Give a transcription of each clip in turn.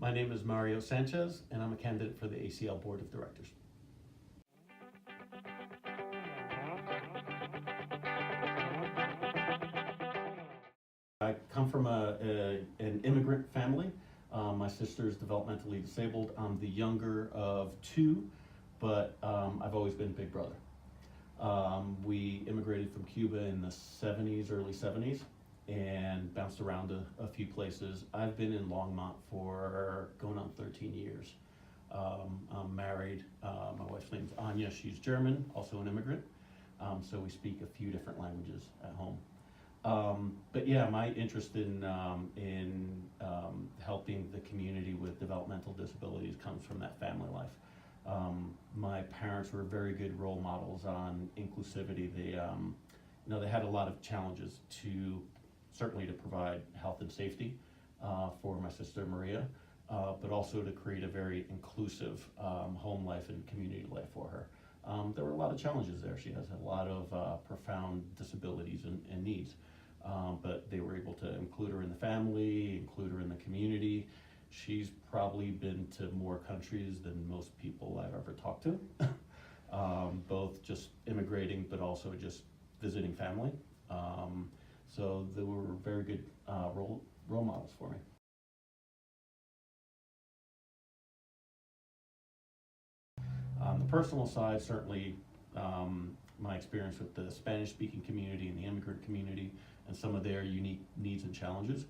My name is Mario Sanchez, and I'm a candidate for the ACL Board of Directors. I come from an immigrant family. My sister is developmentally disabled. I'm the younger of two, but I've always been big brother. We immigrated from Cuba in the 70s, early 70s, and bounced around a few places. I've been in Longmont for going on 13 years. I'm married. My wife's name's Anya. She's German, also an immigrant. So we speak a few different languages at home. But yeah, my interest in helping the community with developmental disabilities comes from that family life. My parents were very good role models on inclusivity. They had a lot of challenges certainly to provide health and safety for my sister Maria, but also to create a very inclusive home life and community life for her. There were a lot of challenges there. She has a lot of profound disabilities and needs. But they were able to include her in the family, include her in the community. She's probably been to more countries than most people I've ever talked to, both just immigrating, but also just visiting family. So they were very good role models for me. On the personal side, certainly my experience with the Spanish-speaking community and the immigrant community and some of their unique needs and challenges.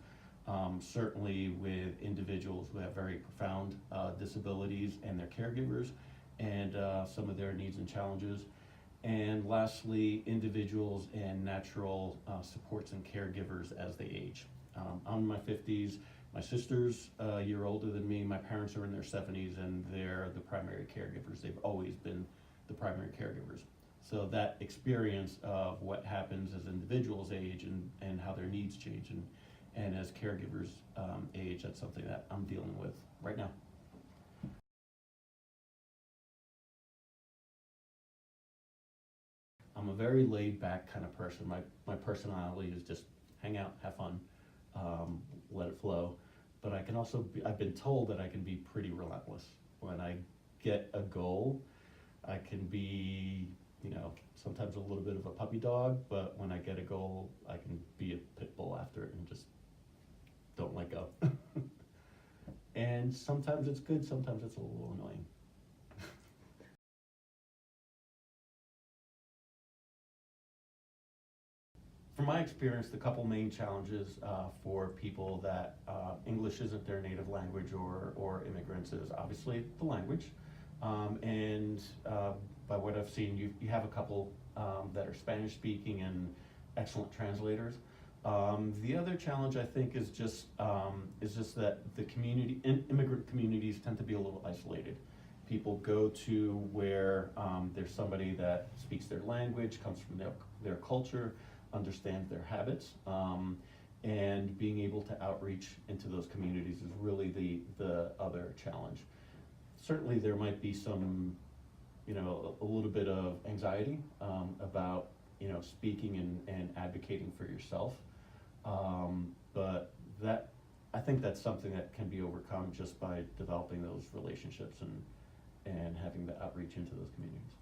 Certainly with individuals who have very profound disabilities and their caregivers and some of their needs and challenges. And lastly, individuals and natural supports and caregivers as they age. I'm in my 50s. My sister's a year older than me. My parents are in their 70s, and they're the primary caregivers. They've always been the primary caregivers. So that experience of what happens as individuals age and how their needs change and as caregivers age, that's something that I'm dealing with right now. I'm a very laid back kind of person. My personality is just hang out, have fun, let it flow. But I can also I've been told that I can be pretty relentless. When I get a goal, I can be, sometimes a little bit of a puppy dog, but when I get a goal, I can be a pit bull after it and just don't let go. And sometimes it's good, sometimes it's a little annoying. From my experience, the couple main challenges for people that English isn't their native language or immigrants is obviously the language. By what I've seen, you have a couple that are Spanish speaking and excellent translators. The other challenge I think is just that the immigrant communities tend to be a little isolated. People go to where there's somebody that speaks their language, comes from their culture, understands their habits, and being able to outreach into those communities is really the other challenge. Certainly there might be some, a little bit of anxiety about, speaking and advocating for yourself. But I think that's something that can be overcome just by developing those relationships and having the outreach into those communities.